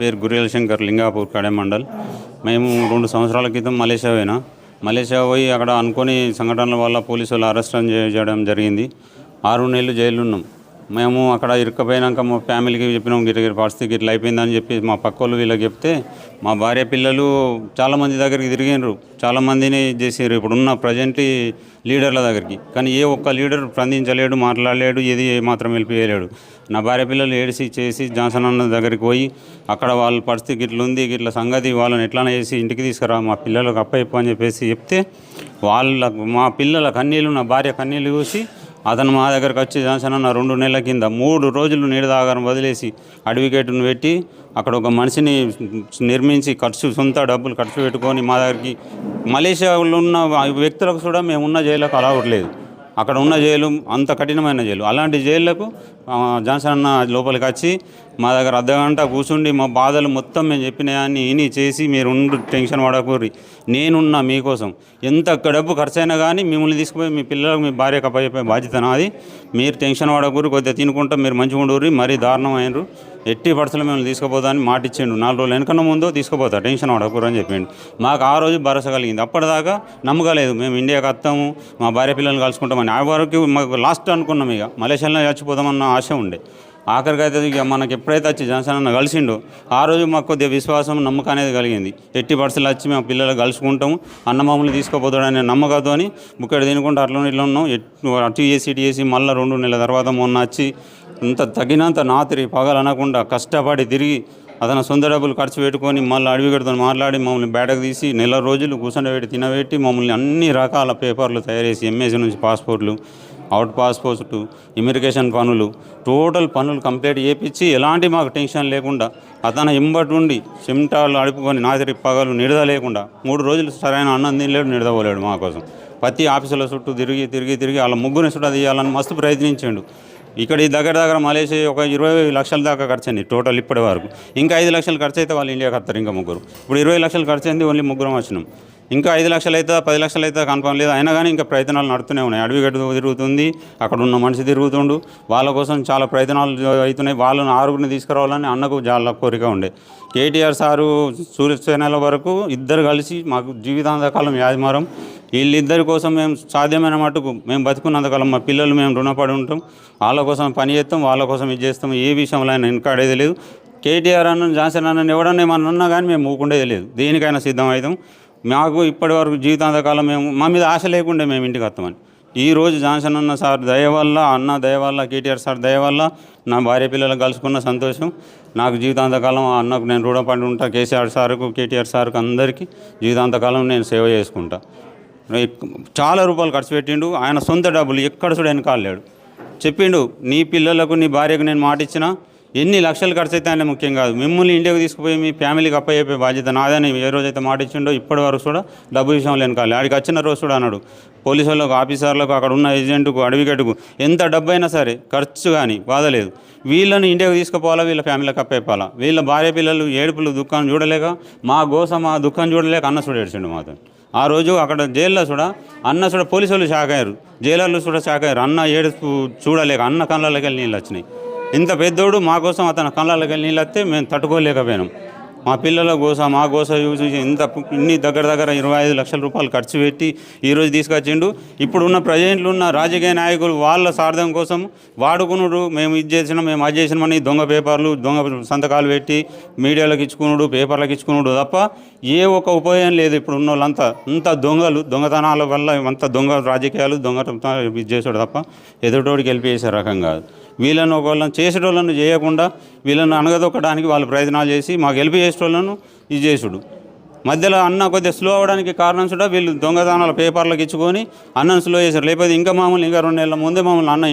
పేరు గురియల శంకర్, లింగాపూర్ కడే మండల్. మేము 2 సంవత్సరాల క్రితం మలేషియా పోయి అక్కడ అనుకోని సంఘటనల వల్ల పోలీసు వాళ్ళు అరెస్ట్ చేయడం జరిగింది. 6 నెలలు జైలు ఉన్నాం. మేము అక్కడ ఇరుక్కుపోయినాక మా ఫ్యామిలీకి చెప్పినాం, గిట్ల పరిస్థితి ఇట్లా అయిపోయిందని చెప్పి మా పక్కోళ్ళు వీళ్ళకి చెప్తే మా భార్య పిల్లలు చాలామంది దగ్గరికి తిరిగినారు, చాలామందిని చేసారు ఇప్పుడున్న ప్రజెంట్ లీడర్ల దగ్గరికి. కానీ ఏ ఒక్క లీడర్ స్పందించలేడు, మాట్లాడలేడు, ఏది మాత్రం వెళ్ళిపోయలేడు. నా భార్య పిల్లలు ఏడిసి చేసి జాన్సన్ అన్న దగ్గరికి పోయి అక్కడ వాళ్ళ పరిస్థితి ఇట్లా ఉంది, ఇట్లా సంగతి, వాళ్ళని ఎట్లా చేసి ఇంటికి తీసుకురా, మా పిల్లలకు అప్పయ్యప్ప అని చెప్పేసి చెప్తే మా పిల్లల కన్నీళ్ళు, నా భార్య కన్నీళ్ళు చూసి అతను మా దగ్గరకు వచ్చి జాన్సన్ అన్న 2 నెలల కింద 3 రోజులు నీడదాగారం వదిలేసి అడ్వకేట్ను పెట్టి అక్కడ ఒక మనిషిని నిర్మించి సొంత డబ్బులు ఖర్చు పెట్టుకొని మా దగ్గరికి, మలేషియాలో ఉన్న వ్యక్తులకు కూడా మేము ఉన్న జైలుకు అలవట్లేదు. అక్కడ ఉన్న జైలు అంత కఠినమైన జైలు. అలాంటి జైళ్లకు జాన్సన్ అన్న లోపలికి వచ్చి మా దగ్గర అర్ధగంట కూర్చుండి మా బాధలు మొత్తం మేము చెప్పినాయని ఇని చేసి, మీరు టెన్షన్ పడకూరి, నేనున్నా మీకోసం, ఎంత డబ్బు ఖర్చు అయినా కానీ మిమ్మల్ని తీసుకుపోయి మీ పిల్లలకు మీ భార్యకు అప్పచెప్పే బాధ్యత నాది, మీరు టెన్షన్ పడకూరి, కొద్దిగా తినుకుంటా మీరు మంచిగా ఉండూరి, మరీ దారుణం అయినరు, ఎట్టి పరిస్థితుల్లో మిమ్మల్ని తీసుకుపోతామని మాట ఇచ్చిండు. 4 రోజులు వెనకన్నా ముందో తీసుకుపోతా, టెన్షన్ పడకూరు అని చెప్పిండు. మాకు ఆ రోజు భరోసా కలిగింది. అప్పటిదాకా నమ్మకలేదు, మేము ఇండియాకి వస్తాము, మా భార్య పిల్లల్ని కలుసుకుంటామని. ఆ వరకు మాకు లాస్ట్ అనుకున్నాం, ఇక మలేషియాలో చచ్చిపోతామన్న ఆశ ఉండే. ఆఖరికి అయితే ఇక మనకి ఎప్పుడైతే వచ్చి జాన్సన్ అన్న కలిసిండో ఆ రోజు మాకు కొద్దిగా విశ్వాసం, నమ్మకం అనేది కలిగింది. ఎట్టి పరిస్థితులు వచ్చి మేము పిల్లలు కలుసుకుంటాము, అన్న మమ్మల్ని తీసుకుపోతాడనే నమ్మకంతో బుక్కడి తినుకుంటూ అట్లా ఇట్లా ఉన్నాం. అటు చేసి మళ్ళీ 2 నెలల తర్వాత మొన్న వచ్చి ఇంత తగినంత రాత్రి పగలనకుండా కష్టపడి తిరిగి అతను సొంత డబ్బులు ఖర్చు పెట్టుకొని మళ్ళీ అడవిగడితో మాట్లాడి మమ్మల్ని బయటకు తీసి 4 నెలల రోజులు కూర్చొని తినబెట్టి మమ్మల్ని అన్ని రకాల పేపర్లు తయారు చేసి, ఎంఏసీ నుంచి పాస్పోర్ట్లు, అవుట్ పాస్పోర్ట్, ఇమిగ్రేషన్ పనులు, టోటల్ పనులు కంప్లీట్ చేయించి ఎలాంటి మాకు టెన్షన్ లేకుండా అతను ఎంబటి ఉండి చెమటాలు అడుపుకొని నాదిరి పగలు నిడద లేకుండా 3 రోజులు సరైన అన్నం తినలేడు, నిడదపోలేడు మా కోసం. ప్రతి ఆఫీసుల చుట్టూ తిరిగి వాళ్ళ ముగ్గురిని చుట్టూ తీయాలని మస్తు ప్రయత్నించాడు. ఇక్కడ ఈ దగ్గర మలేషియా ఒక 20 లక్షల దాకా ఖర్చు అయింది టోటల్ ఇప్పటి వరకు. ఇంకా 5 లక్షలు ఖర్చు అయితే వాళ్ళు ఇండియాకి వస్తారు, ఇంకా ముగ్గురు. ఇప్పుడు 20 లక్షలు ఖర్చు అయింది, ఓన్లీ ముగ్గురం వచ్చినాం. ఇంకా 5 లక్షలు అవుతుందా 10 లక్షలు అవుతుందా కన్ఫర్మ్ లేదు. అయినా కానీ ఇంకా ప్రయత్నాలు నడుతూనే ఉన్నాయి. అడవిగడ్డ తిరుగుతుంది, అక్కడ ఉన్న మనిషి తిరుగుతుండు, వాళ్ళ కోసం చాలా ప్రయత్నాలు అవుతున్నాయి. వాళ్ళని 6గురిని తీసుకురావాలని అన్నకు చాలా కోరిక ఉండే. కేటీఆర్ సారు సూర్యసేనల వరకు ఇద్దరు కలిసి మాకు జీవితాంతకాలం యాదిమారం, వీళ్ళిద్దరి కోసం మేము సాధ్యమైన మటుకు మేము బతుకున్నంతకాలం మా పిల్లలు మేము రుణపడి ఉంటాం, వాళ్ళ కోసం పని చేస్తాం, వాళ్ళ కోసం ఇది చేస్తాం. ఏ విషయంలో అయినా వెనకాడేది లేదు. కేటీఆర్ అన్న, జాన్సన్ అన్న ఎవడన్నా ఏమన్నా అన్నా కానీ మేము ఊకుండేది లేదు, దేనికైనా సిద్ధం అవుతాం. మాకు ఇప్పటి వరకు జీవితాంతకాలం మేము మా మీద ఆశ లేకుండే మేము ఇంటికి వస్తామని. ఈరోజు జాన్సన్ అన్న సార్ దయ వల్ల, అన్న దయ వల్ల, కేటీఆర్ సార్ దయ వల్ల నా భార్య పిల్లలకు కలుసుకున్న సంతోషం. నాకు జీవితాంతకాలం ఆ అన్నకు నేను రుణపడి ఉంటా. కేసీఆర్ సార్కు, కేటీఆర్ సార్కు అందరికీ జీవితాంతకాలం నేను సేవ చేసుకుంటా. చాలా రూపాయలు ఖర్చు పెట్టిండు, ఆయన సొంత డబ్బులు ఎక్కడ చూడ వెనకాలేడు. చెప్పిండు, నీ పిల్లలకు నీ భార్యకు నేను మాట ఇచ్చిన, ఎన్ని లక్షలు ఖర్చు అయితే ఆయన ముఖ్యం కాదు, మిమ్మల్ని ఇండియాకి తీసుకుపోయి మీ ఫ్యామిలీకి అప్పయ్యే బాధ్యత నాదని ఏ రోజైతే మాట ఇచ్చిండో ఇప్పటి వరకు కూడా డబ్బు విషయంలో వెనకాలి. ఆడికి వచ్చిన రోజు కూడా అన్నాడు, పోలీసు వాళ్ళకు, ఆఫీసర్లకు, అక్కడ ఉన్న ఏజెంట్కు, అడ్వకేట్కు ఎంత డబ్బు అయినా సరే ఖర్చు కానీ బాధలేదు, వీళ్ళని ఇండియాకి తీసుకుపోవాలా, వీళ్ళ ఫ్యామిలీకి అప్పయ్యాలా. వీళ్ళ భార్య పిల్లలు ఏడుపులు దుఃఖం చూడలేక, మా దుఃఖం చూడలేక అన్న చూడ ఏడ్చిండు మాతో. ఆ రోజు అక్కడ జైల్లో కూడా అన్న కూడా పోలీసు వాళ్ళు షాక్ అయ్యారు, జైలర్లు కూడా షాక్ అయ్యారు. అన్న ఏడుపు చూడలేక అన్న కళ్ళకి వెళ్ళి నీళ్ళు వచ్చినాయి. ఇంత పెద్దోడు మా కోసం అతని కళ్ళకి వెళ్ళి నీళ్ళు వస్తే మేము తట్టుకోలేకపోయినాం. మా పిల్లల కోసం, మా కోసం చూసి ఇన్ని దగ్గర 25 లక్షల రూపాయలు ఖర్చు పెట్టి ఈరోజు తీసుకొచ్చిండు. ఇప్పుడున్న ప్రజెంట్లు ఉన్న రాజకీయ నాయకులు వాళ్ళ స్వార్థం కోసం వాడుకున్నాడు. మేము ఇది చేసినాం, మేము అది చేసినామని దొంగ పేపర్లు, దొంగ సంతకాలు పెట్టి మీడియాలకు ఇచ్చుకున్నాడు, పేపర్లకు ఇచ్చుకున్నాడు తప్ప ఏ ఒక్క ఉపయోగం లేదు. ఇప్పుడు ఉన్న వాళ్ళంతా అంత దొంగతనాల వల్ల అంత దొంగ రాజకీయాలు, ఇది చేసాడు తప్ప ఎదుటోడికి వెళ్ళిపోయేసే రకం కాదు. వీళ్ళను ఒకళ్ళని చేసేటోళ్ళను చేయకుండా వీళ్ళని అనగదొక్కడానికి వాళ్ళు ప్రయత్నాలు చేసి మాకు హెల్ప్ చేసేటోళ్ళను ఇది చేసుడు. మధ్యలో అన్న కొద్దిగా స్లో అవ్వడానికి కారణం కూడా వీళ్ళు దొంగతనాల పేపర్లకు ఇచ్చుకొని అన్నను స్లో చేశారు. లేకపోతే ఇంకా 2 నెలల ముందే మమ్మల్ని అన్న